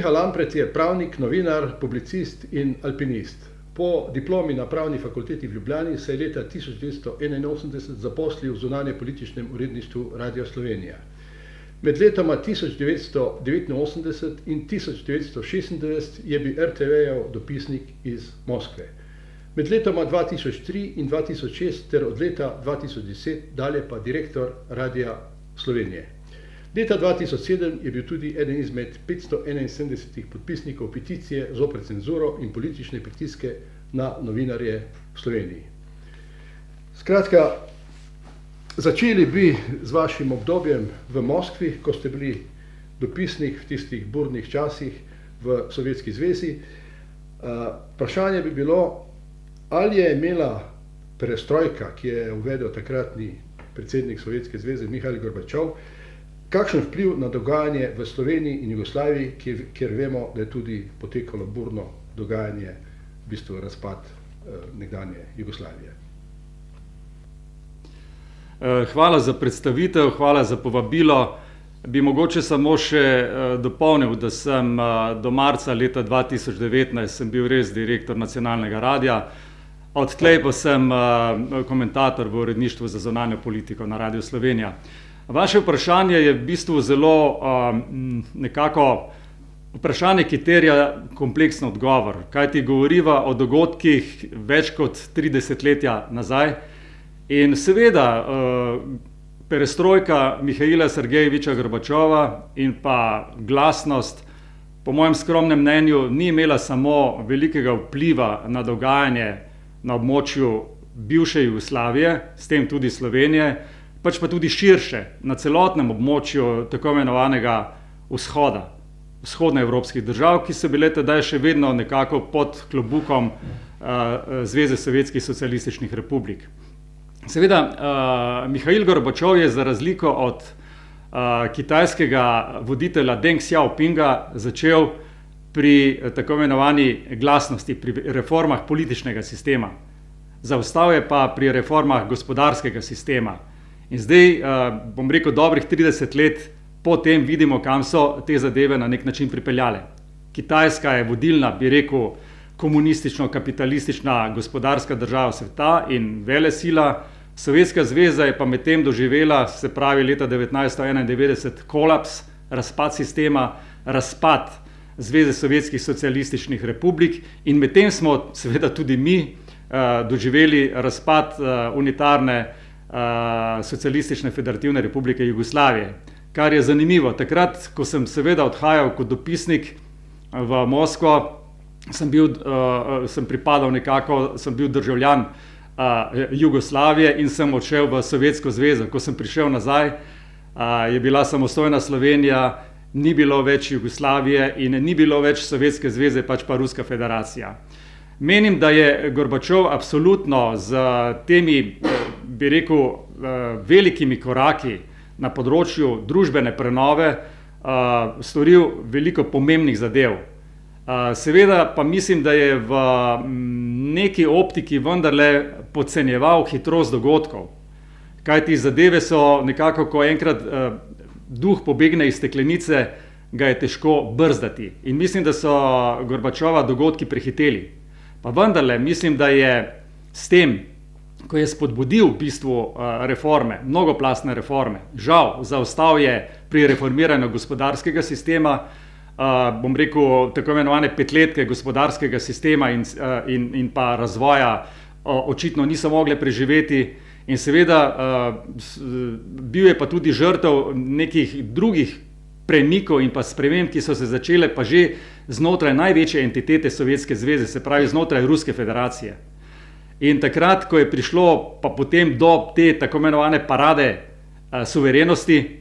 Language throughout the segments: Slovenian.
Miha Lampret je pravnik, novinar, publicist in alpinist. Po diplomi na Pravni fakulteti v Ljubljani se je leta 1981 zaposlil v zunanjepolitičnem uredništvu Radia Slovenija. Med letoma 1989 in 1996 je bil RTV-jev dopisnik iz Moskve. Med letoma 2003 in 2006 ter od leta 2010 dalje pa direktor Radia Slovenije. Leta 2007 je bil tudi eden izmed 571 podpisnikov peticije zoper cenzuro in politične pritiske na novinarje v Sloveniji. Skratka, začeli bi z vašim obdobjem v Moskvi, ko ste bili dopisnik v tistih burnih časih v Sovjetski zvezi. Vprašanje bi bilo, ali je imela perestrojka, ki je uvedel takratni predsednik Sovjetske zveze Mihail Gorbačov, kakšen vpliv na dogajanje v Sloveniji in Jugoslaviji, kjer vemo, da je tudi potekalo burno dogajanje, v bistvu razpad nekdanje Jugoslavije. Hvala za predstavitev, hvala za povabilo. Bi mogoče samo še dopolnil, da sem do marca leta 2019 sem bil res direktor nacionalnega radia, odtlej pa sem komentator v uredništvu za zunanjo politiko na Radiu Slovenija. Vaše vprašanje je v bistvu zelo nekako vprašanje, ki terja kompleksen odgovor, kajti govoriva o dogodkih več kot 3 desetletja nazaj. In seveda perestrojka Mihaila Sergejeviča Gorbačova in pa glasnost, po mojem skromnem mnenju, ni imela samo velikega vpliva na dogajanje na območju bivše Jugoslavije, s tem tudi Slovenije, pač pa tudi širše, na celotnem območju tako imenovanega vzhoda, vzhodnoevropskih držav, ki so bile tedaj še vedno nekako pod klobukom Zveze sovjetskih socialističnih republik. Seveda, Mihail Gorbačov je za razliko od kitajskega voditelja Deng Xiaopinga začel pri tako imenovani glasnosti, pri reformah političnega sistema. Zaostal je pa pri reformah gospodarskega sistema. In zdaj, bom rekel, dobrih 30 let potem vidimo, kam so te zadeve na nek način pripeljale. Kitajska je vodilna, bi rekel, komunistično-kapitalistična gospodarska država sveta in velesila. Sovjetska zveza je pa medtem doživela, se pravi leta 1991, kolaps, razpad sistema, razpad Zveze sovjetskih socialističnih republik in medtem smo seveda tudi mi doživeli razpad unitarne Socialistične federativne republike Jugoslavije. Kar je zanimivo, takrat, ko sem seveda odhajal kot dopisnik v Moskvo, sem bil državljan Jugoslavije in sem odšel v Sovjetsko zvezo. Ko sem prišel nazaj, je bila samostojna Slovenija, ni bilo več Jugoslavije in ni bilo več Sovjetske zveze, pač pa Ruska federacija. Menim, da je Gorbačov absolutno z temi, bi rekel, velikimi koraki na področju družbene prenove storil veliko pomembnih zadev. Seveda pa mislim, da je v neki optiki vendarle podcenjeval hitrost dogodkov. Kajti zadeve so nekako, ko enkrat duh pobegne iz steklenice, ga je težko brzdati. In mislim, da so Gorbačova dogodki prehiteli. Pa vendarle mislim, da je s tem, ko je spodbudil v bistvu reforme, mnogoplastne reforme, žal zaostal je pri reformiranju gospodarskega sistema, bom rekel, tako imenovane petletke gospodarskega sistema in pa razvoja očitno niso mogle preživeti in seveda bil je pa tudi žrtev nekih drugih premikov in pa sprememb, ki so se začele pa že znotraj največje entitete Sovjetske zveze, se pravi znotraj Ruske federacije. In takrat, ko je prišlo pa potem do te tako imenovane parade suverenosti,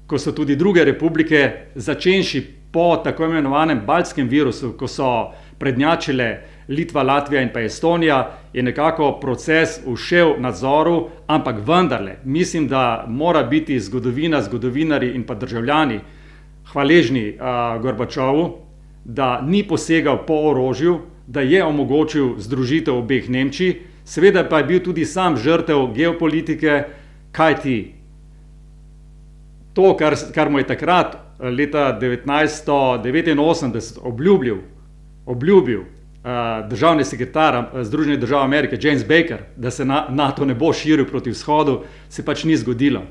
ko so tudi druge republike, začenši po tako imenovanem baltskem virusu, ko so prednjačile Litva, Latvija in pa Estonija, je nekako proces ušel nadzoru, ampak vendarle mislim, da mora biti zgodovinarji in pa državljani hvaležni Gorbačovu, da ni posegal po orožju, da je omogočil združitev obeh Nemčij, seveda pa je bil tudi sam žrtev geopolitike, kajti to, kar mu je takrat leta 1989 obljubil državni sekretar Združenih držav Amerike James Baker, da se NATO ne bo širil proti vzhodu, se pač ni zgodilo.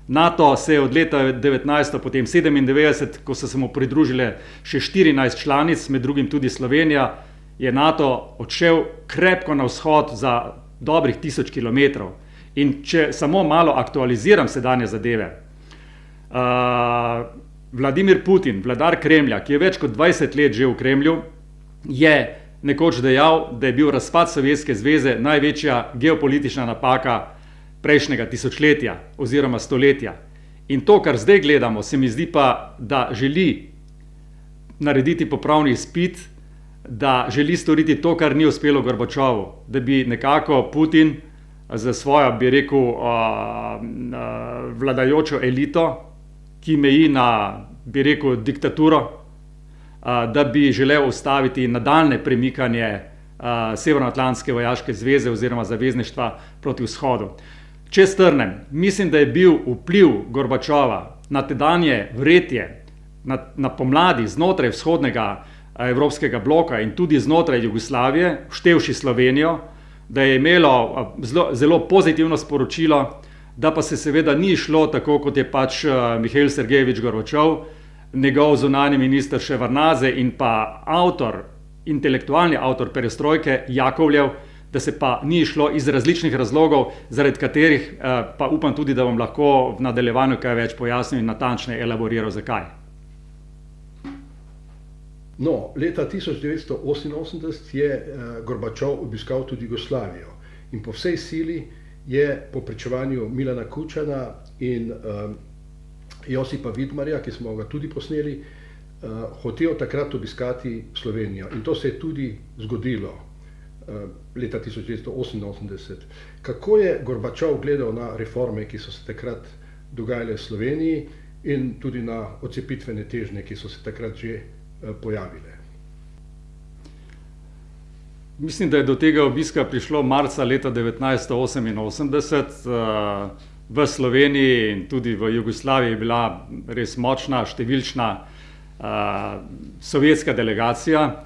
NATO se je od leta 1997, potem 97, ko so se mu pridružile še 14 članic, med drugim tudi Slovenija, je NATO odšel krepko na vzhod za dobrih 1000 kilometrov. In če samo malo aktualiziram sedanje zadeve, Vladimir Putin, vladar Kremlja, ki je več kot 20 let že v Kremlju, je nekoč dejal, da je bil razpad Sovjetske zveze največja geopolitična napaka prejšnjega tisočletja oziroma stoletja. In to, kar zdaj gledamo, se mi zdi pa, da želi narediti popravni izpit, da želi storiti to, kar ni uspelo Gorbačovu, da bi nekako Putin za svojo, bi rekel, vladajočo elito, ki meji na, bi rekel, diktaturo, da bi želel ustaviti nadaljne premikanje Severnoatlantske vojaške zveze oziroma zavezništva proti vzhodu. Če strnem, mislim, da je bil vpliv Gorbačova na tedanje vretje, na pomladi znotraj vzhodnega evropskega bloka in tudi znotraj Jugoslavije, vštevši Slovenijo, da je imelo zelo pozitivno sporočilo, da pa se seveda ni šlo tako, kot je pač Mihail Sergejevič Gorbačov, njegov zunanji minister Ševarnaze in pa intelektualni avtor perestrojke Jakovljev, da se pa ni šlo iz različnih razlogov, zaradi katerih pa upam tudi, da bom lahko v nadaljevanju kaj več pojasnil in natančneje elaboriral, zakaj. No, leta 1988 je Gorbačov obiskal tudi Jugoslavijo in po vsej sili je po pričevanju Milana Kučana in Josipa Vidmarja, ki smo ga tudi posneli, hotel takrat obiskati Slovenijo. In to se je tudi zgodilo leta 1988. Kako je Gorbačov gledal na reforme, ki so se takrat dogajale v Sloveniji in tudi na odcepitvene težnje, ki so se takrat že pojavile? Mislim, da je do tega obiska prišlo marca leta 1988. V Sloveniji in tudi v Jugoslaviji je bila res močna, številčna sovjetska delegacija.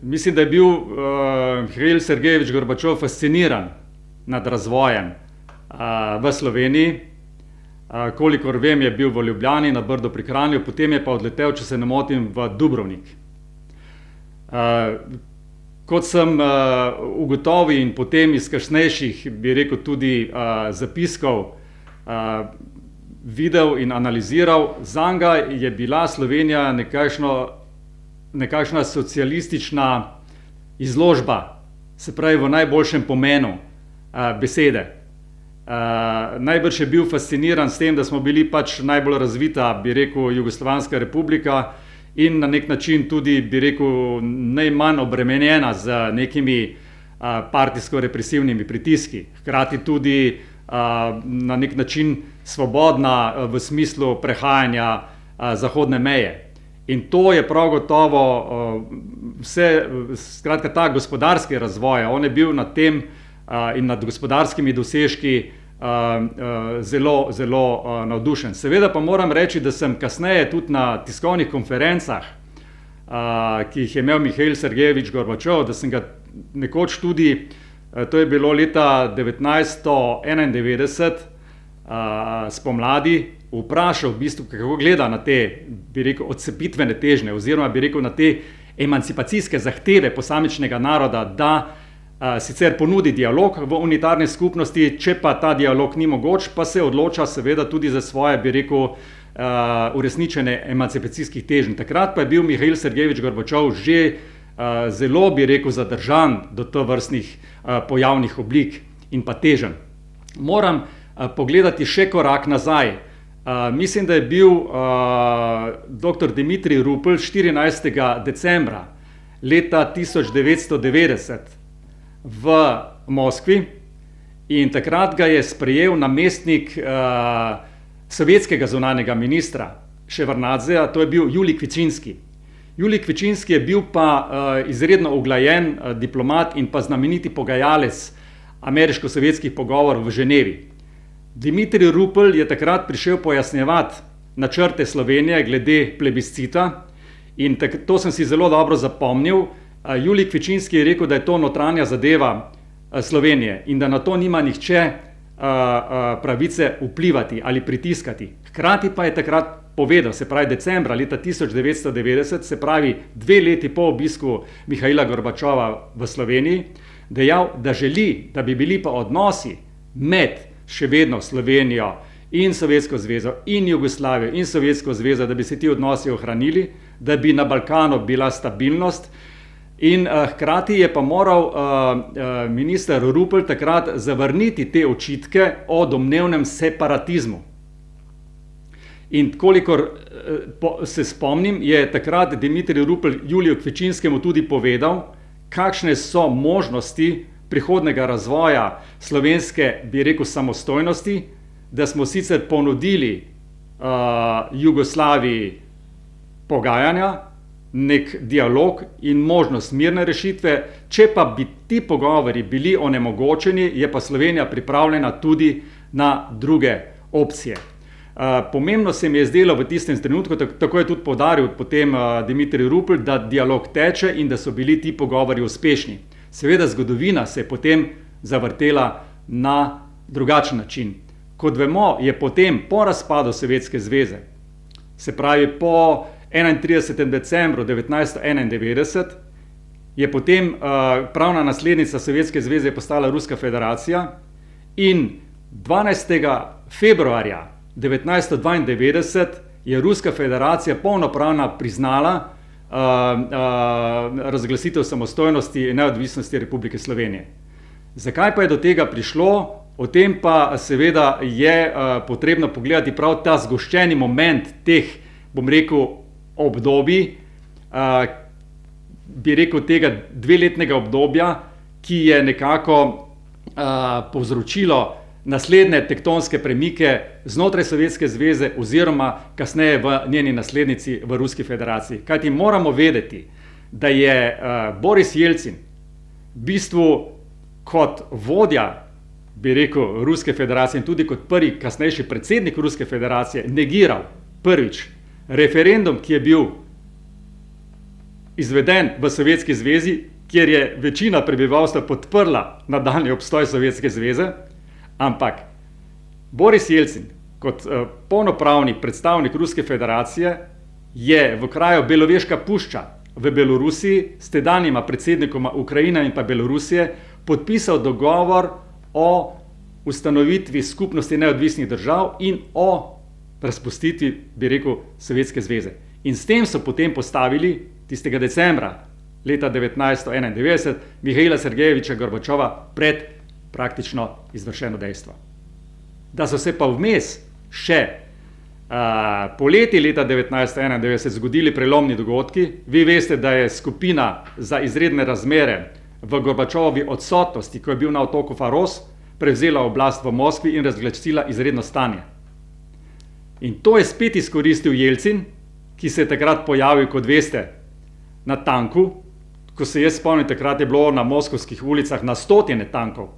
Mislim, da je bil Mihail Sergejevič Gorbačov fasciniran nad razvojem v Sloveniji. Kolikor vem, je bil v Ljubljani, na Brdu pri Kranju, potem je pa odletel, če se ne motim, v Dubrovnik. Kot sem ugotovil in potem iz kasnejših, bi rekel, tudi zapiskov videl in analiziral, zanga je bila Slovenija nekakšna socialistična izložba, se pravi v najboljšem pomenu besede. Najbrž je bil fasciniran s tem, da smo bili pač najbolj razvita, bi rekel, Jugoslovanska republika in na nek način tudi, bi rekel, najmanj obremenjena z nekimi partijsko-represivnimi pritiski. Hkrati tudi na nek način svobodna v smislu prehajanja zahodne meje. In to je prav gotovo skratka ta gospodarski razvoj, on je bil nad tem in nad gospodarskimi dosežki zelo, zelo navdušen. Seveda pa moram reči, da sem kasneje tudi na tiskovnih konferencah, ki jih je imel Mihail Sergejevič Gorbačov, da sem ga nekoč tudi, to je bilo leta 1991, spomladi, vprašal v bistvu, kako gleda na te, bi rekel, odcepitvene težnje oziroma bi rekel na te emancipacijske zahteve posamičnega naroda, da sicer ponudi dialog v unitarni skupnosti, če pa ta dialog ni mogoč, pa se odloča seveda tudi za svoje, bi rekel, uresničene emancipacijskih težnj. Takrat pa je bil Mihail Sergejevič Gorbačov že zelo, bi rekel, zadržan do tovrstnih pojavnih oblik in pa teženj. Moram pogledati še korak nazaj. Mislim, da je bil dr. Dimitrij Rupel 14. decembra leta 1990 v Moskvi in takrat ga je sprejel namestnik sovjetskega zunanjega ministra Ševarnadzeja, to je bil Julij Kvičinski. Julij Kvičinski je bil pa izredno uglajen diplomat in pa znameniti pogajalec ameriško-sovjetskih pogovorov v Ženevi. Dimitrij Rupel je takrat prišel pojasnjevati načrte Slovenije glede plebiscita in to sem si zelo dobro zapomnil. Julij Kvečinski je rekel, da je to notranja zadeva Slovenije in da na to nima nihče pravice vplivati ali pritiskati. Hkrati pa je takrat povedal, se pravi decembra leta 1990, se pravi 2 leti po obisku Mihaila Gorbačova v Sloveniji, dejal, da želi, da bi bili pa odnosi med še vedno Slovenijo in Sovjetsko zvezo in Jugoslavijo in Sovjetsko zvezo, da bi se ti odnosi ohranili, da bi na Balkanu bila stabilnost. In hkrati je pa moral minister Rupel takrat zavrniti te očitke o domnevnem separatizmu. In kolikor se spomnim, je takrat Dimitrij Rupel Juliju Kvečinskemu tudi povedal, kakšne so možnosti prihodnega razvoja slovenske, bi rekel, samostojnosti, da smo sicer ponudili Jugoslaviji pogajanja, nek dialog in možnost mirne rešitve, če pa bi ti pogovori bili onemogočeni, je pa Slovenija pripravljena tudi na druge opcije. Pomembno se mi je zdelo v tistem trenutku, tako je tudi poudaril potem Dimitrij Rupel, da dialog teče in da so bili ti pogovori uspešni. Seveda zgodovina se je potem zavrtela na drugačen način. Kot vemo, je potem po razpadu Sovjetske zveze, se pravi po 31. decembru 1991, je potem pravna naslednica Sovjetske zveze postala Ruska federacija in 12. februarja 1992 je Ruska federacija polnopravno priznala razglasitev samostojnosti in neodvisnosti Republike Slovenije. Zakaj pa je do tega prišlo? O tem pa seveda je potrebno pogledati prav ta zgoščeni moment teh, bom rekel, obdobij, bi rekel tega 2-letnega obdobja, ki je nekako povzročilo naslednje tektonske premike znotraj Sovjetske zveze oziroma kasneje v njeni naslednici v Ruski federaciji. Kajti moramo vedeti, da je Boris Jelcin v bistvu kot vodja, bi rekel, Ruske federacije in tudi kot prvi kasnejši predsednik Ruske federacije negiral prvič referendum, ki je bil izveden v Sovjetski zvezi, kjer je večina prebivalstva podprla nadaljnji obstoj Sovjetske zveze, ampak Boris Jelcin kot polnopravni predstavnik Ruske federacije je v kraju Beloveška pušča v Belorusiji s tedanjima predsednikoma Ukrajine in pa Belorusije podpisal dogovor o ustanovitvi skupnosti neodvisnih držav in o razpustitvi, bi rekel, Sovjetske zveze. In s tem so potem postavili tistega decembra leta 1991 Mihaila Sergejeviča Gorbačova pred praktično izvršeno dejstvo. Da so se pa vmes še poleti leta 1991 zgodili prelomni dogodki. Vi veste, da je skupina za izredne razmere v Gorbačovovi odsotnosti, ko je bil na otoku Faros, prevzela oblast v Moskvi in razglasila izredno stanje. In to je spet izkoristil Jelcin, ki se je takrat pojavil, kot veste, na tanku. Ko se jaz spomnim, takrat je bilo na moskovskih ulicah na stotine tankov.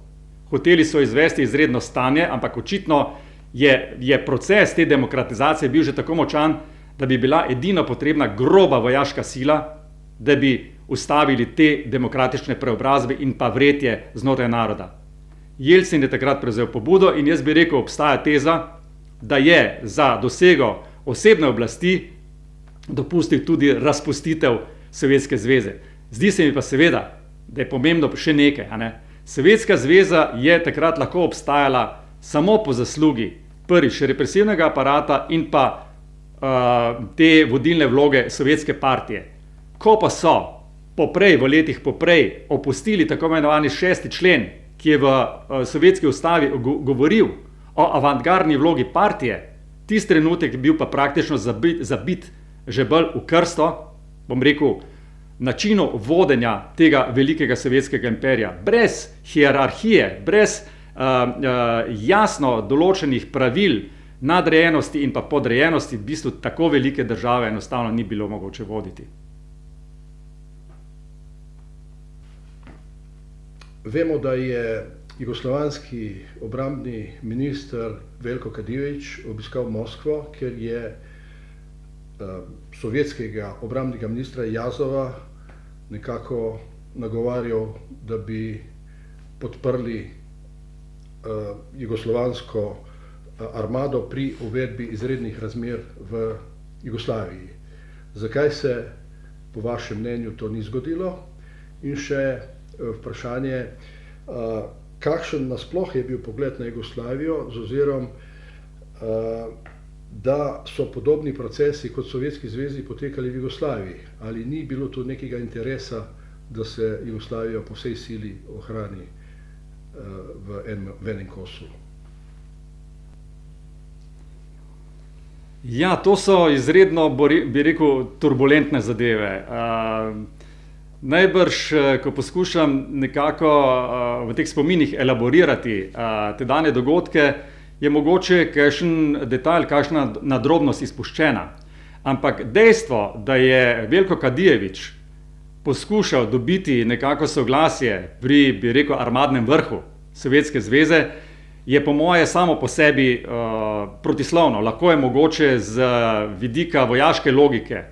Hoteli so izvesti izredno stanje, ampak očitno je proces te demokratizacije bil že tako močan, da bi bila edina potrebna groba vojaška sila, da bi ustavili te demokratične preobrazbe in pa vretje znotraj naroda. Jelcin je takrat prevzel pobudo in jaz bi rekel, obstaja teza, da je za dosego osebne oblasti dopustil tudi razpustitev Sovjetske zveze. Zdi se mi pa seveda, da je pomembno še nekaj. Sovjetska zveza je takrat lahko obstajala samo po zaslugi prvič represivnega aparata in pa te vodilne vloge sovjetske partije. Ko pa so v letih poprej opustili tako imenovani 6. člen, ki je v sovjetski ustavi govoril o avantgardni vlogi partije, tisti trenutek je bil pa praktično zabit že bolj v krsto, bom rekel, načinu vodenja tega velikega sovjetskega imperija. Brez hierarhije, brez jasno določenih pravil nadrejenosti in pa podrejenosti, v bistvu tako velike države enostavno ni bilo mogoče voditi. Vemo, da je jugoslovanski obrambni minister Veljko Kadijević obiskal Moskvo, ker je sovjetskega obrambnega ministra Jazova nekako nagovarjal, da bi podprli jugoslovansko armado pri uvedbi izrednih razmer v Jugoslaviji. Zakaj se po vašem mnenju to ni zgodilo? In še vprašanje, kakšen nasploh je bil pogled na Jugoslavijo z ozirom, da so podobni procesi kot v Sovjetski zvezi potekali v Jugoslaviji? Ali ni bilo tu nekega interesa, da se Jugoslavijo po vsej sili ohrani v enem kosu? Ja, to so izredno, bi rekel, turbulentne zadeve. Najbrž, ko poskušam nekako v teh spominih elaborirati te dane dogodke, je mogoče kakšen detalj, kakšna nadrobnost izpuščena. Ampak dejstvo, da je Veljko Kadijević poskušal dobiti nekako soglasje pri, bi rekel, armadnem vrhu Sovjetske zveze, je po moje samo po sebi protislovno. Lahko je mogoče z vidika vojaške logike,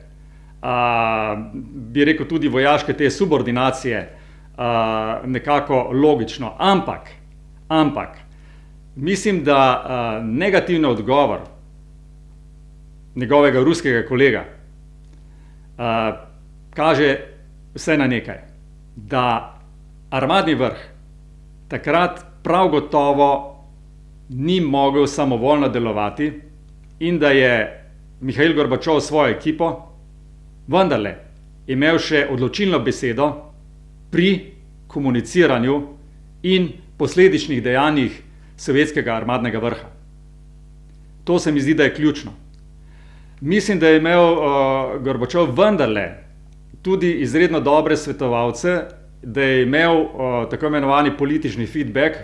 bi rekel tudi vojaške te subordinacije, nekako logično. Ampak, mislim, da negativni odgovor njegovega ruskega kolega kaže vse na nekaj, da armadni vrh takrat prav gotovo ni mogel samovoljno delovati in da je Mihail Gorbačov svojo ekipo vendarle imel še odločilno besedo pri komuniciranju in posledičnih dejanjih sovjetskega armadnega vrha. To se mi zdi, da je ključno. Mislim, da je imel Gorbačov vendarle tudi izredno dobre svetovalce, da je imel tako imenovani politični feedback,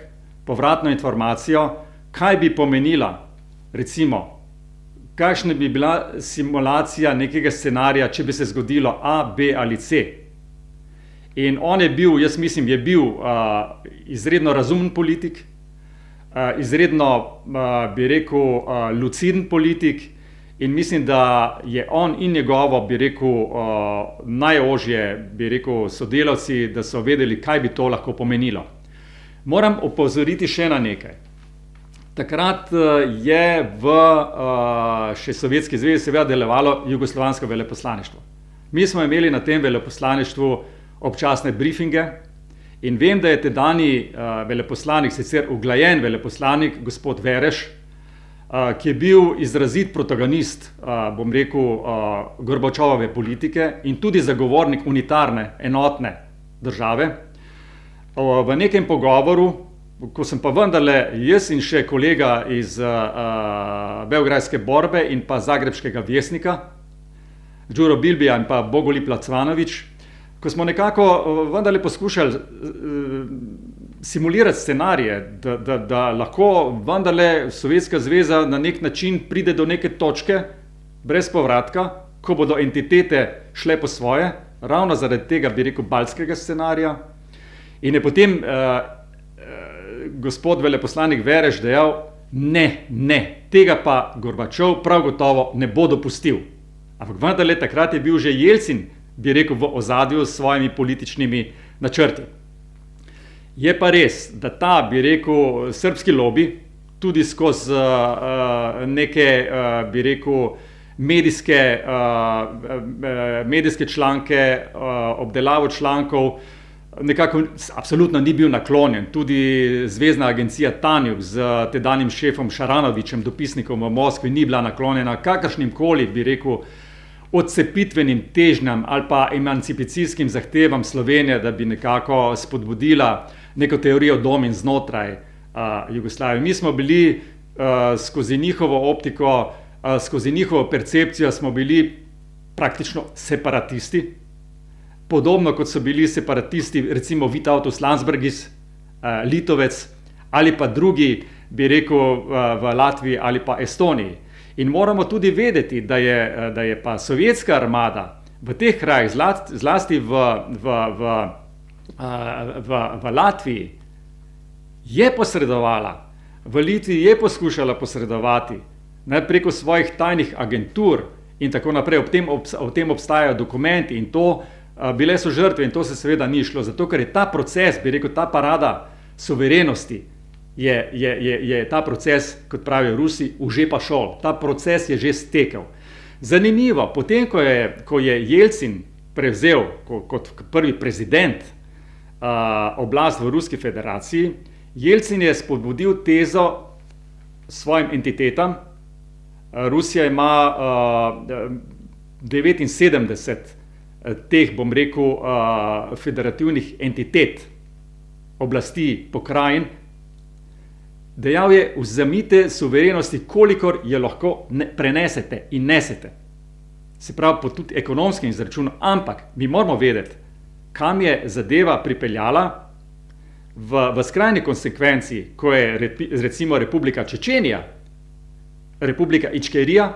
povratno informacijo, kaj bi pomenila, recimo, kakšna bi bila simulacija nekega scenarija, če bi se zgodilo A, B ali C. In on je bil, jaz mislim, je bil izredno razumen politik, izredno, bi rekel, luciden politik in mislim, da je on in njegovo, bi rekel, najožje, bi rekel, sodelavci, da so vedeli, kaj bi to lahko pomenilo. Moram opozoriti še na nekaj. Takrat je v še Sovjetski zvezi seveda delovalo jugoslovansko veleposlaništvo. Mi smo imeli na tem veleposlaništvu občasne briefinge in vem, da je tedajni veleposlanik, sicer uglajen veleposlanik, gospod Vereš, ki je bil izrazit protagonist, bom rekel, Gorbačovove politike in tudi zagovornik unitarne, enotne države, v nekem pogovoru, ko sem pa vendarle jaz in še kolega iz Beograjske borbe in pa Zagrebškega vjesnika, Đuro Bilbija in pa Bogolip Lacvanović, ko smo nekako vendarle poskušali simulirati scenarije, da lahko vendarle Sovjetska zveza na nek način pride do neke točke brez povratka, ko bodo entitete šle po svoje, ravno zaradi tega, bi rekel, baltskega scenarija. In je potem gospod veleposlanik Vereš dejal, ne, tega pa Gorbačov prav gotovo ne bo dopustil. Ampak vendarle takrat je bil že Jelcin, bi rekel, v ozadju s svojimi političnimi načrti. Je pa res, da ta, bi rekel, srbski lobi, tudi skozi neke, bi rekel, medijske članke, obdelavo člankov, nekako absolutno ni bil naklonjen. Tudi Zvezna agencija Tanjug z tedanjim šefom Šaranovićem, dopisnikom v Moskvi, ni bila naklonjena kakršnim koli, bi rekel, odcepitvenim težnjam ali pa emancipacijskim zahtevam Slovenije, da bi nekako spodbudila neko teorijo domin znotraj Jugoslavije. Mi smo bili skozi njihovo optiko, skozi njihovo percepcijo smo bili praktično separatisti, podobno kot so bili separatisti recimo Vytautas Landsbergis, Litovec ali pa drugi, bi rekel, v Latviji ali pa Estoniji. In moramo tudi vedeti, da je pa sovjetska armada v teh krajih, zlasti v Latviji, je posredovala, v Litvi je poskušala posredovati, preko svojih tajnih agentur in tako naprej, o tem obstajajo dokumenti in to, bile so žrtve in to se seveda ni šlo, zato ker je ta proces, bi rekel, ta parada suverenosti, je ta proces, kot pravijo Rusi, že pa šel, ta proces je že stekel. Zanimivo, potem ko je Jelcin prevzel kot prvi prezident oblast v Ruski federaciji, Jelcin je spodbudil tezo svojim entitetam. Rusija ima 79 teh, bom rekel, federativnih entitet, oblasti, pokrajin. Dejal je, vzemite suverenosti, kolikor je lahko prenesete in nesete. Se pravi, po tudi ekonomskem izračunu, ampak mi moramo vedeti, kam je zadeva pripeljala v skrajni konsekvenci, ko je recimo Republika Čečenija, Republika Ičkerija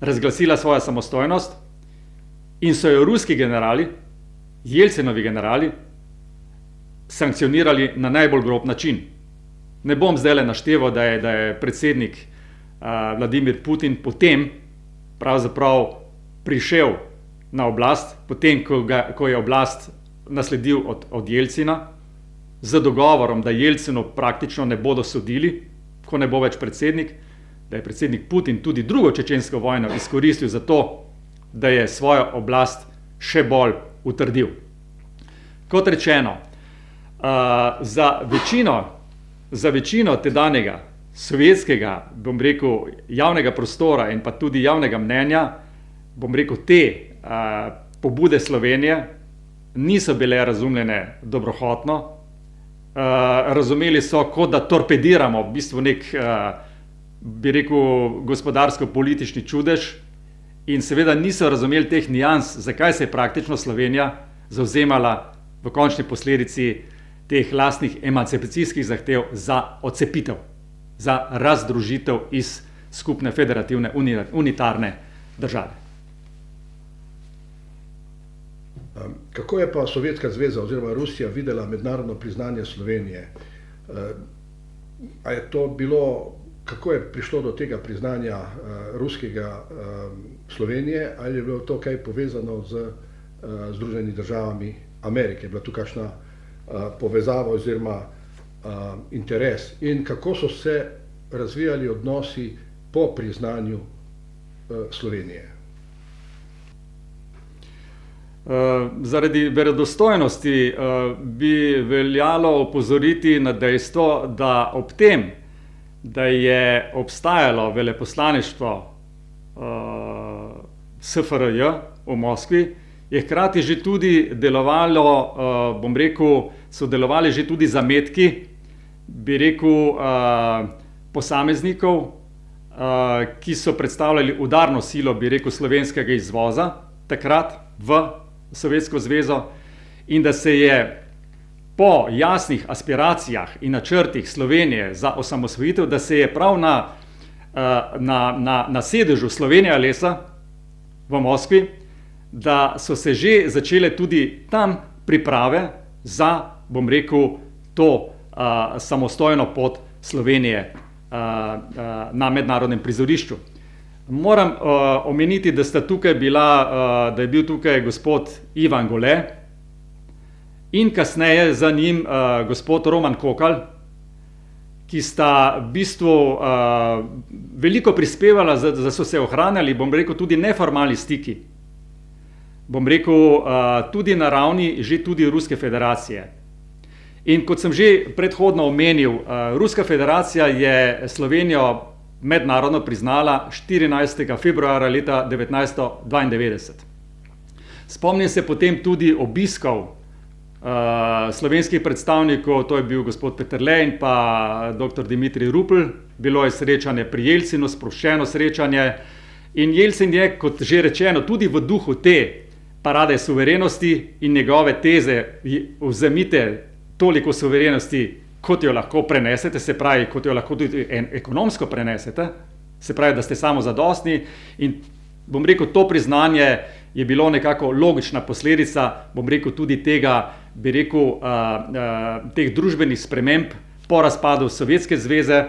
razglasila svojo samostojnost in so jo ruski generali, Jelcinovi generali, sankcionirali na najbolj grob način. Ne bom zdaj našteval, da je predsednik Vladimir Putin potem pravzaprav prišel na oblast, potem ko je oblast nasledil od Jelcina, z dogovorom, da Jelcinu praktično ne bodo sodili, ko ne bo več predsednik, da je predsednik Putin tudi drugo čečensko vojno izkoristil za to, da je svojo oblast še bolj utrdil. Kot rečeno, za večino tedanjega sovjetskega, bom rekel, javnega prostora in pa tudi javnega mnenja, bom rekel, te pobude Slovenije niso bile razumljene dobrohotno. Razumeli so, kot da torpediramo v bistvu nek, bi rekel, gospodarsko-politični čudež in seveda niso razumeli teh nijans, zakaj se je praktično Slovenija zavzemala v končni posledici teh lastnih emancipacijskih zahtev za odcepitev, za razdružitev iz skupne federativne unitarne države. Kako je pa Sovjetska zveza oziroma Rusija videla mednarodno priznanje Slovenije? A je to bilo, kako je prišlo do tega priznanja ruskega Slovenije, ali je bilo to kaj povezano z Združenimi državami Amerike? Je bila tu kakšna povezava oziroma interes? In kako so se razvijali odnosi po priznanju Slovenije? Zaradi verodostojnosti bi veljalo opozoriti na dejstvo, da ob tem, da je obstajalo veleposlaništvo SFRJ v Moskvi, je hkrati že tudi delovalo, bom rekel, so delovali že tudi zametki, bi rekel, posameznikov, ki so predstavljali udarno silo, bi rekel, slovenskega izvoza takrat v Sovjetsko zvezo in da se je po jasnih aspiracijah in načrtih Slovenije za osamosvojitev, da se je prav na sedežu Slovenija Lesa v Moskvi, da so se že začele tudi tam priprave za, bom rekel, to samostojno pot Slovenije na mednarodnem prizorišču. Moram omeniti, da je bil tukaj gospod Ivan Gole in kasneje za njim gospod Roman Kokal, ki sta v bistvu veliko prispevala, da so se ohranjali, bom rekel, tudi neformalni stiki, bom rekel, tudi na ravni že tudi Ruske federacije. In kot sem že predhodno omenil, Ruska federacija je Slovenijo mednarodno priznala 14. februarja leta 1992. Spomnim se potem tudi obiskov slovenskih predstavnikov, to je bil gospod Peterle in pa dr. Dimitrij Rupel, bilo je srečanje pri Jelcinu, sproščeno srečanje in Jelcin je, kot že rečeno, tudi v duhu te parade suverenosti in njegove teze, vzemite toliko suverenosti, kot jo lahko prenesete, se pravi, kot jo lahko tudi ekonomsko prenesete, se pravi, da ste samozadostni in bom rekel, to priznanje je bilo nekako logična posledica, bom rekel, tudi tega, bi rekel, teh družbenih sprememb po razpadu Sovjetske zveze,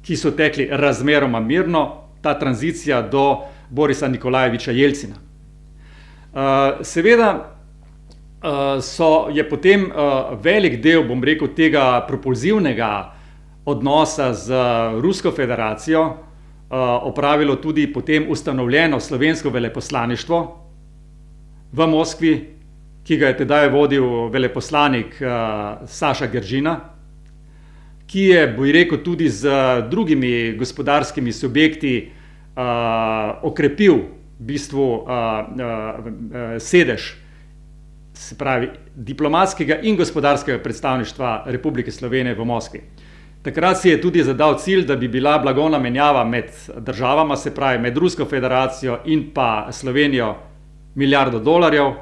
ki so tekli razmeroma mirno, ta tranzicija do Borisa Nikolajeviča Jelcina. Seveda je potem velik del, bom rekel, tega propulzivnega odnosa z Rusko federacijo opravilo tudi potem ustanovljeno slovensko veleposlaništvo v Moskvi, ki ga je tedaj vodil veleposlanik Saša Geržina, ki je, bi rekel, tudi z drugimi gospodarskimi subjekti okrepil v bistvu sedež, se pravi, diplomatskega in gospodarskega predstavništva Republike Slovenije v Moskvi. Takrat si je tudi zadal cilj, da bi bila blagovna menjava med državama, se pravi med Rusko federacijo in pa Slovenijo, $1 milijardo.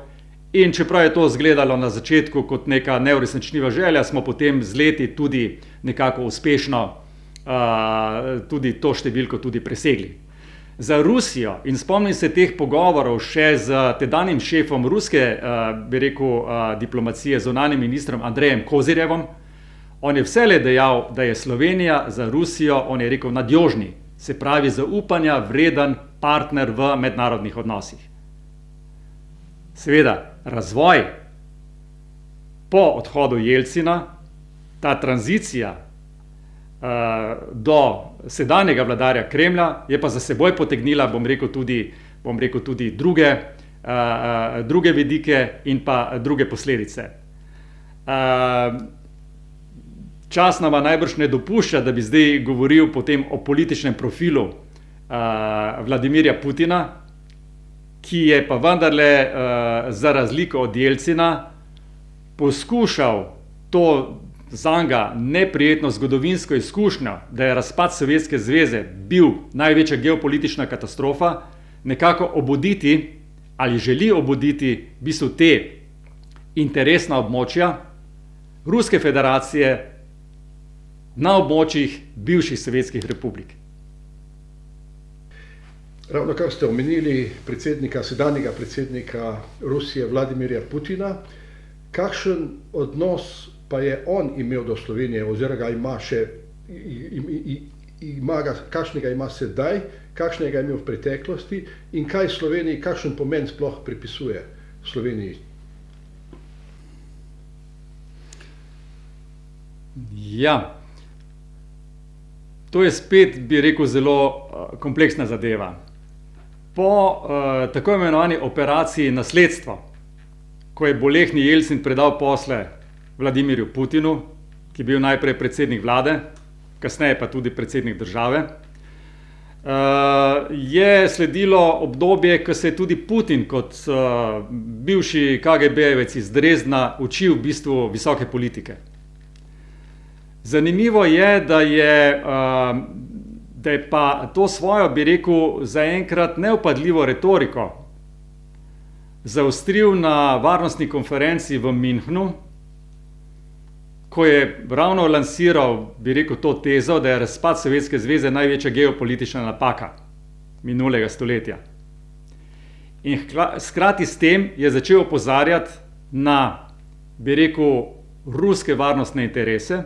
In čeprav je to izgledalo na začetku kot neka neuresničljiva želja, smo potem z leti tudi nekako uspešno tudi to številko tudi presegli. Za Rusijo, in spomnim se teh pogovorov še z tedanjim šefom ruske, bi rekel, diplomacije, zunanjim ministrom Andrejem Kozirjevom, on je vselej dejal, da je Slovenija za Rusijo, on je rekel, nadjožni, se pravi zaupanja vreden partner v mednarodnih odnosih. Seveda, razvoj po odhodu Jelcina, ta tranzicija do sedanjega vladarja Kremlja je pa za seboj potegnila, bom rekel, tudi druge vidike in pa druge posledice. Čas nama najbrž ne dopušča, da bi zdaj govoril potem o političnem profilu Vladimirja Putina, ki je pa vendarle za razliko od Jelcina poskušal to zanga neprijetno zgodovinsko izkušnjo, da je razpad Sovjetske zveze bil največja geopolitična katastrofa, nekako obuditi ali želi obuditi v bistvu te interesna območja Ruske federacije na območjih bivših sovjetskih republik. Ravno kar ste omenili sedanjega predsednika Rusije Vladimirja Putina, kakšen odnos pa je on imel do Slovenije, oziroma ga ima še, kakšnega ima sedaj, kakšnega je imel v preteklosti in kaj Sloveniji, kakšen pomen sploh pripisuje Sloveniji? Ja, to je spet, bi rekel, zelo kompleksna zadeva. Po tako imenovani operaciji Nasledstvo, ko je bolehni Jelcin predal posle Vladimirju Putinu, ki je bil najprej predsednik vlade, kasneje pa tudi predsednik države, je sledilo obdobje, ko se je tudi Putin kot bivši KGB-jevec iz Dresdna učil v bistvu visoke politike. Zanimivo je, da je pa to svojo, bi rekel, zaenkrat neopadljivo retoriko zaostril na varnostni konferenci v Münchnu, ko je ravno lansiral, bi rekel, to tezo, da je razpad Sovjetske zveze največja geopolitična napaka minulega stoletja. In hkrati s tem je začel opozarjati na, bi rekel, ruske varnostne interese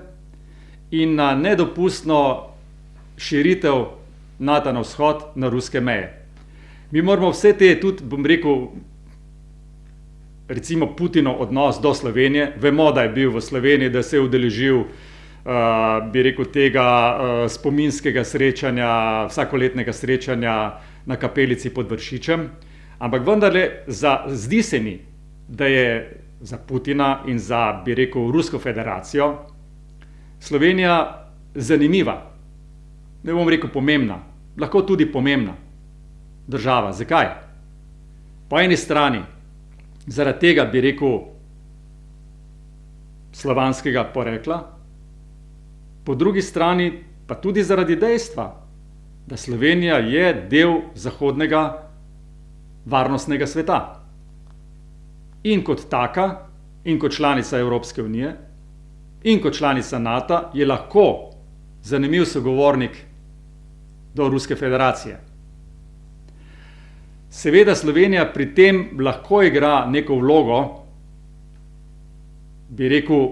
in na nedopustno širitev NATO na vzhod, na ruske meje. Mi moramo vse te tudi, bom rekel, recimo Putinov odnos do Slovenije, vemo, da je bil v Sloveniji, da se je udeležil, bi rekel, tega spominskega srečanja, vsakoletnega srečanja na kapelici pod Vršičem, ampak vendarle zdi se mi, da je za Putina in za, bi rekel, Rusko federacijo Slovenija zanimiva, ne bom rekel pomembna, lahko tudi pomembna država. Zakaj? Po eni strani zaradi tega, bi rekel, slovanskega porekla, po drugi strani pa tudi zaradi dejstva, da Slovenija je del zahodnega varnostnega sveta. In kot taka, in kot članica Evropske unije, in kot članica NATO je lahko zanimiv sogovornik do Ruske federacije. Seveda Slovenija pri tem lahko igra neko vlogo, bi rekel,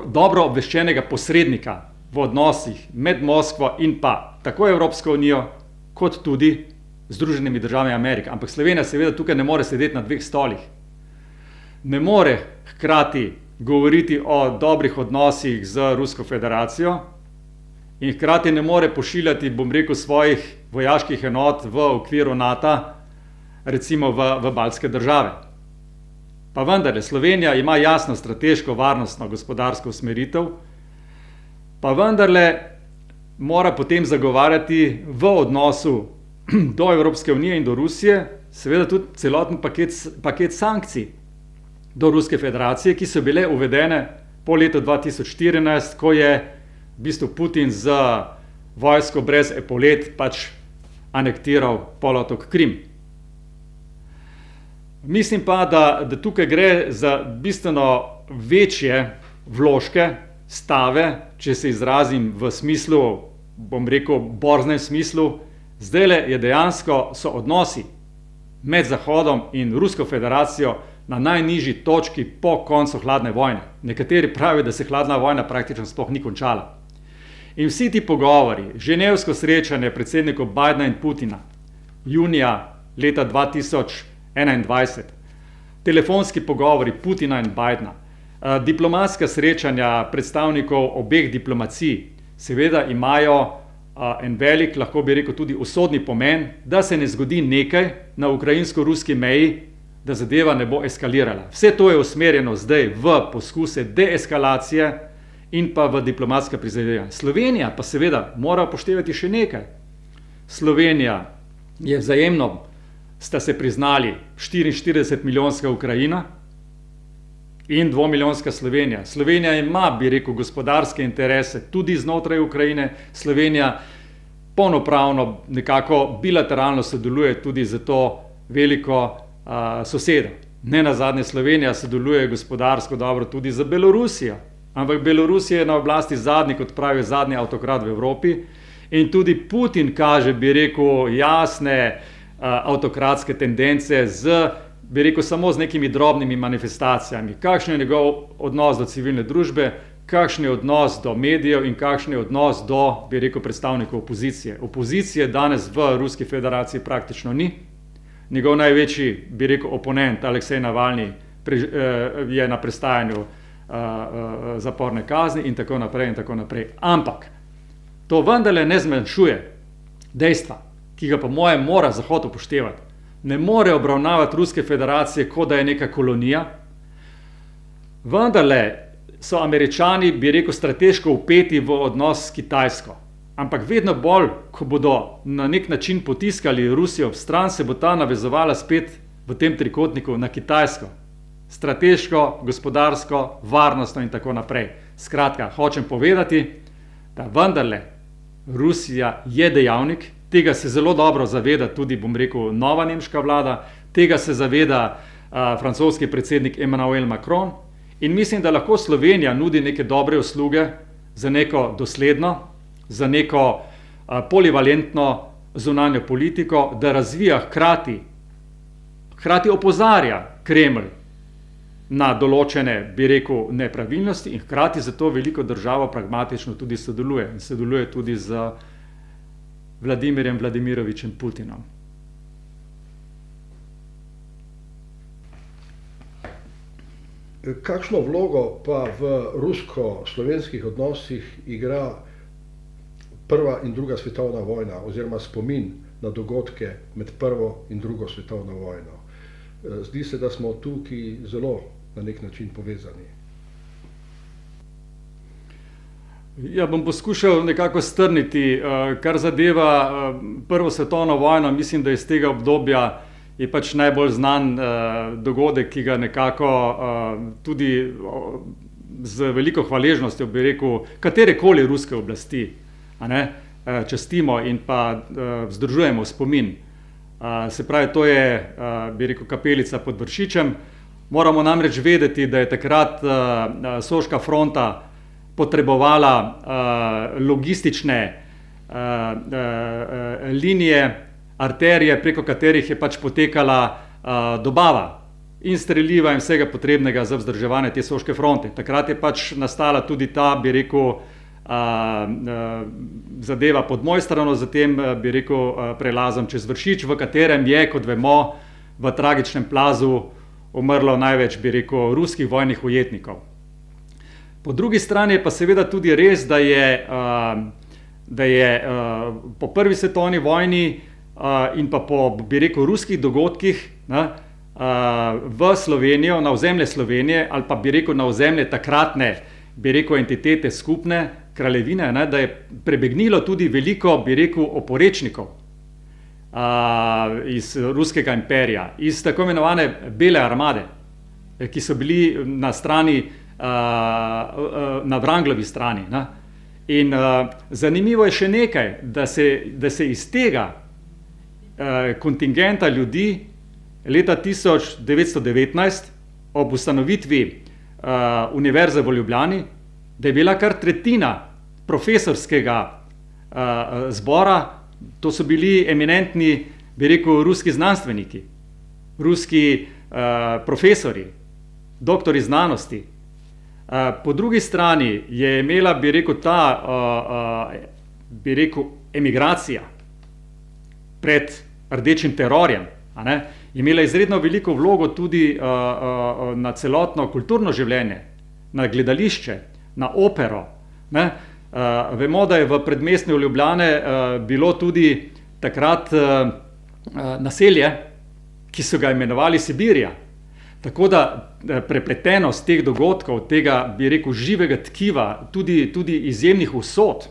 dobro obveščenega posrednika v odnosih med Moskvo in pa tako Evropsko unijo, kot tudi Združenimi državami Amerike. Ampak Slovenija seveda tukaj ne more sedeti na dveh stolih. Ne more hkrati govoriti o dobrih odnosih z Rusko federacijo in hkrati ne more pošiljati, bom rekel, svojih vojaških enot v okviru NATO, recimo v baltske države. Pa vendarle, Slovenija ima jasno strateško, varnostno, gospodarsko usmeritev, pa vendarle mora potem zagovarjati v odnosu do Evropske unije in do Rusije seveda tudi celoten paket sankcij do Ruske federacije, ki so bile uvedene po letu 2014, ko je v bistvu Putin z vojsko brez epaulet pač anektiral polotok Krim. Mislim pa, da tukaj gre za bistveno večje vložke, stave, če se izrazim v smislu, bom rekel, borznem smislu. Zdajle je dejansko so odnosi med Zahodom in Rusko federacijo na najnižji točki po koncu hladne vojne. Nekateri pravijo, da se hladna vojna praktično sploh ni končala. In vsi ti pogovori, ženevsko srečanje predsednikov Bidena in Putina, junija leta 2021, telefonski pogovori Putina in Bidena, diplomatska srečanja predstavnikov obeh diplomacij, seveda imajo en velik, lahko bi rekel tudi usodni pomen, da se ne zgodi nekaj na ukrajinsko-ruski meji, da zadeva ne bo eskalirala. Vse to je usmerjeno zdaj v poskuse deeskalacije in pa v diplomatska prizadevanja. Slovenija pa seveda mora upoštevati še nekaj. Slovenija je vzajemno, sta se priznali 44-milijonska Ukrajina in 2-milijonska Slovenija. Slovenija ima, bi rekel, gospodarske interese tudi znotraj Ukrajine. Slovenija polnopravno, nekako bilateralno sodeluje tudi z to veliko sosedo. Ne nazadnje Slovenija sodeluje gospodarsko dobro tudi z Belorusijo. Ampak Belorusija je na oblasti zadnji, kot pravijo, zadnji avtokrat v Evropi. In tudi Putin kaže, bi rekel, jasne avtokratske tendence bi rekel, samo z nekimi drobnimi manifestacijami. Kakšen je njegov odnos do civilne družbe, kakšen je odnos do medijev in kakšen je odnos do, bi rekel, predstavnikov opozicije. Opozicije danes v Ruski federaciji praktično ni. Njegov največji, bi rekel, oponent Aleksej Navalni je na prestajanju zaporne kazni in tako naprej in tako naprej. Ampak to vendarle ne zmanjšuje dejstva, ki ga po mojem mora Zahod upoštevati. Ne more obravnavati Ruske federacije, kot da je neka kolonija. Vendarle so Američani, bi rekel, strateško vpeti v odnos s Kitajsko. Ampak vedno bolj, ko bodo na nek način potiskali Rusijo ob stran, se bo ta navezovala spet v tem trikotniku na Kitajsko. Strateško, gospodarsko, varnostno in tako naprej. Skratka, hočem povedati, da vendarle Rusija je dejavnik, tega se zelo dobro zaveda tudi, bom rekel, nova nemška vlada, tega se zaveda francoski predsednik Emmanuel Macron in mislim, da lahko Slovenija nudi neke dobre usluge za neko dosledno, za neko polivalentno zunanjo politiko, da razvija hkrati opozarja Kremelj na določene, bi rekel, nepravilnosti in hkrati za to veliko državo pragmatično tudi sodeluje. In sodeluje tudi z Vladimirjem Vladimirovičem Putinom. Kakšno vlogo pa v rusko-slovenskih odnosih igra Prva in druga svetovna vojna oziroma spomin na dogodke med Prvo in drugo svetovno vojno? Zdi se, da smo tukaj zelo na nek način povezani. Ja, bom poskušal nekako strniti, kar zadeva Prvo svetovno vojno. Mislim, da iz tega obdobja je pač najbolj znan dogodek, ki ga nekako tudi z veliko hvaležnostjo, bi rekel, katerekoli ruske oblasti častimo in pa vzdržujemo spomin. Se pravi, to je, bi rekel, kapelica pod Vršičem. Moramo namreč vedeti, da je takrat Soška fronta potrebovala logistične linije, arterije, preko katerih je pač potekala dobava in streljiva in vsega potrebnega za vzdrževanje te Soške fronte. Takrat je pač nastala tudi ta, bi rekel, zadeva pod Mojstrano, zatem bi rekel prelazom čez Vršič, v katerem je, kot vemo, v tragičnem plazu umrlo največ, bi rekel, ruskih vojnih ujetnikov. Po drugi strani je pa seveda tudi res, da je po prvi svetovni vojni in pa po, bi rekel, ruskih dogodkih v Slovenijo, na ozemlje Slovenije ali pa bi rekel na ozemlje takratne, bi rekel, entitete skupne kraljevine, da je prebegnilo tudi veliko, bi rekel, oporečnikov iz ruskega imperija, iz tako imenovane Bele armade, ki so bili na strani, na Wranglovi strani. In zanimivo je še nekaj, da se iz tega kontingenta ljudi leta 1919 ob ustanovitvi Univerze v Ljubljani, da je bila kar tretjina profesorskega zbora, to so bili eminentni, bi rekel, ruski znanstveniki, ruski profesori, doktori znanosti. Po drugi strani je imela, bi rekel, bi rekel, emigracija pred rdečim terorjem, je imela izredno veliko vlogo tudi na celotno kulturno življenje, na gledališče, na opero. Vemo, da je v predmestju Ljubljane bilo tudi takrat naselje, ki so ga imenovali Sibirija. Tako da prepletenost teh dogodkov, tega, bi rekel, živega tkiva, tudi izjemnih usod,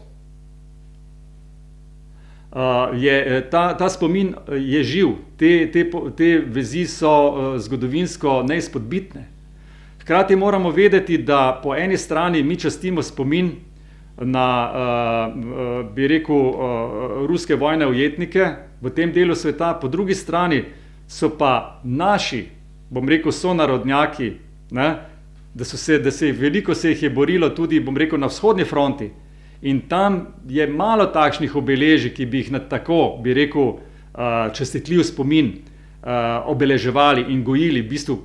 ta spomin je živ, te vezi so zgodovinsko neizpodbitne. Hkrati moramo vedeti, da po eni strani mi častimo spomin na, bi rekel, ruske vojne ujetnike v tem delu sveta, po drugi strani so pa naši, bom rekel, sonarodnjaki, veliko se jih je borilo tudi, bom rekel, na vzhodni fronti. In tam je malo takšnih obeležij, ki bi jih na tako, bi rekel, častitljiv spomin obeleževali in gojili, v bistvu,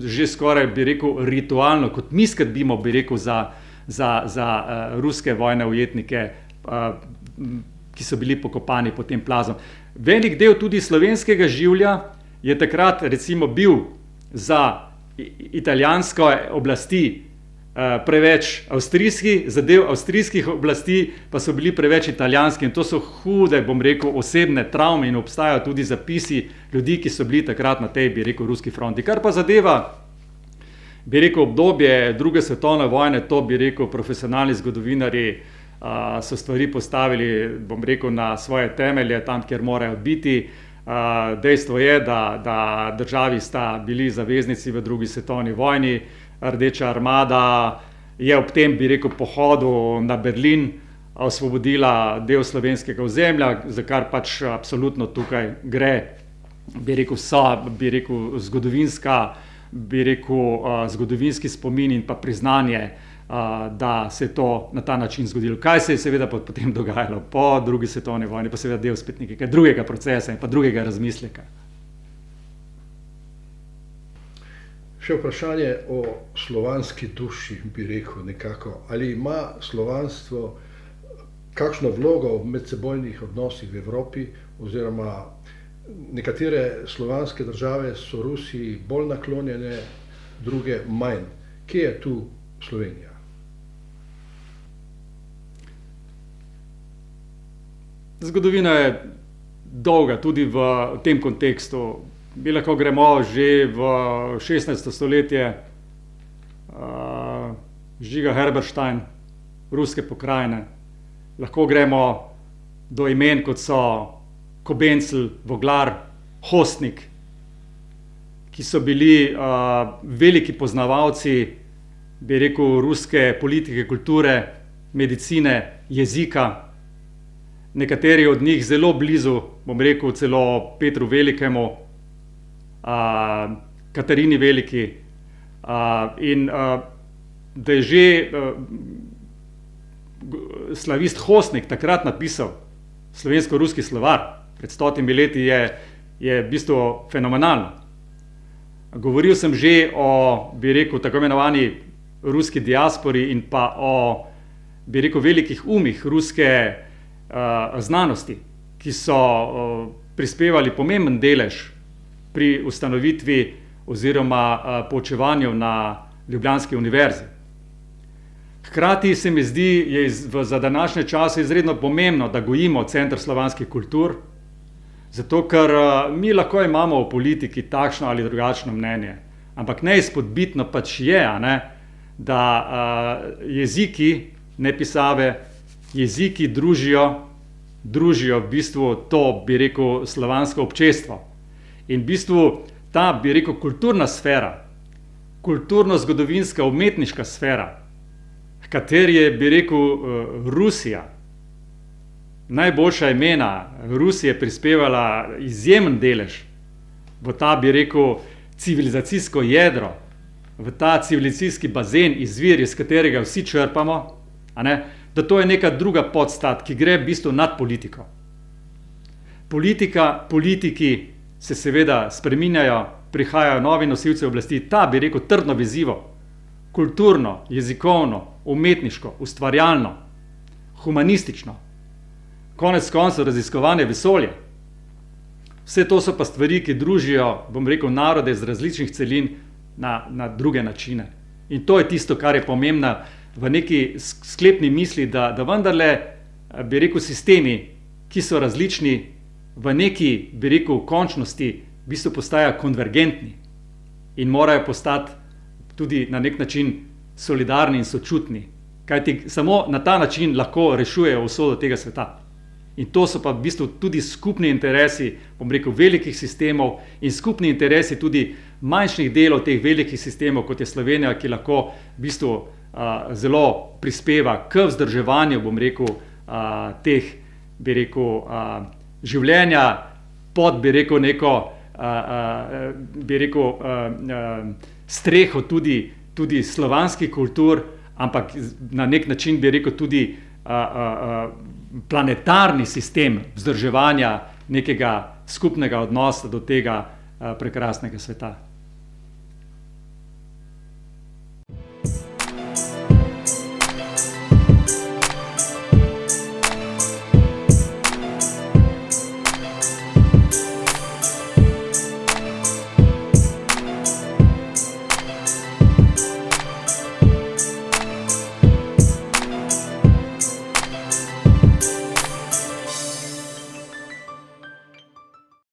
že skoraj, bi rekel, ritualno, kot mi skrbimo, bi rekel, za ruske vojne ujetnike, ki so bili pokopani pod tem plazom. Velik del tudi slovenskega življa je takrat recimo bil za italijanske oblasti preveč avstrijski, za del avstrijskih oblasti pa so bili preveč italijanski, in to so hude, bom rekel, osebne travme in obstajajo tudi zapisi ljudi, ki so bili takrat na tej, bi rekel, ruski fronti. Kar pa zadeva, bi rekel, obdobje druge svetovne vojne, to, bi rekel, profesionalni zgodovinarji so stvari postavili, bom rekel, na svoje temelje, tam, kjer morajo biti. Dejstvo je, da državi sta bili zaveznici v drugi svetovni vojni. Rdeča armada je ob tem, bi rekel, pohodu na Berlin osvobodila del slovenskega ozemlja, za kar pač absolutno tukaj gre, bi rekel, zgodovinski spomin in pa priznanje, da se je to na ta način zgodilo. Kaj se je seveda potem dogajalo po drugi svetovni vojni, pa seveda del spet nekega drugega procesa in pa drugega razmisleka. Še vprašanje o slovanski duši, bi rekel nekako. Ali ima slovanstvo kakšno vlogo v medsebojnih odnosih v Evropi, oziroma nekatere slovanske države so Rusiji bolj naklonjene, druge manj. Kje je tu Slovenija? Zgodovina je dolga tudi v tem kontekstu. Mi lahko gremo že v 16. stoletje, Žiga Herberstein, ruske pokrajine. Lahko gremo do imen, kot so Kobencel, Voglar, Hostnik, ki so bili veliki poznavalci, bi rekel, ruske politike, kulture, medicine, jezika. Nekateri od njih zelo blizu, bom rekel, celo Petru Velikemu, Katarini Veliki, in da je že slavist Hostnik takrat napisal slovensko-ruski slovar pred 100 leti, je v bistvu fenomenalno. Govoril sem že o, bi rekel, tako imenovani ruski diaspori in pa o, bi rekel, velikih umih ruske znanosti, ki so prispevali pomemben delež pri ustanovitvi oziroma poučevanju na Ljubljanski univerzi. Hkrati se mi zdi, za današnje čase izredno pomembno, da gojimo Center slovanskih kultur, zato ker mi lahko imamo v politiki takšno ali drugačno mnenje, ampak neizpodbitno pač je, da jeziki, ne pisave, jeziki družijo v bistvu to, bi rekel, slovansko občestvo. In v bistvu ta, bi rekel, kulturna sfera, kulturno-zgodovinska, umetniška sfera, v kateri je, bi rekel, Rusija, najboljša imena Rusije prispevala izjemen delež v ta, bi rekel, civilizacijsko jedro, v ta civilizacijski bazen, izvir, iz katerega vsi črpamo, da to je neka druga podstat, ki gre v bistvu nad politiko. Politiki se seveda spreminjajo, prihajajo novi nosilci oblasti, ta, bi rekel, trdno vezivo, kulturno, jezikovno, umetniško, ustvarjalno, humanistično, konec koncev raziskovanje vesolja. Vse to so pa stvari, ki družijo, bom rekel, narode iz različnih celin na druge načine. In to je tisto, kar je pomembno v neki sklepni misli, da vendarle, bi rekel, sistemi, ki so različni, v neki, bi rekel, končnosti v bistvu postajajo konvergentni in morajo postati tudi na nek način solidarni in sočutni, kajti samo na ta način lahko rešujejo usodo tega sveta. In to so pa v bistvu tudi skupni interesi, bom rekel, velikih sistemov in skupni interesi tudi manjših delov teh velikih sistemov, kot je Slovenija, ki lahko v bistvu zelo prispeva k vzdrževanju, bom rekel, teh, bi rekel, življenja pod, bi rekel, neko, bi rekel, streho tudi slovanskih kultur, ampak na nek način, bi rekel, tudi planetarni sistem vzdrževanja nekega skupnega odnosa do tega prekrasnega sveta.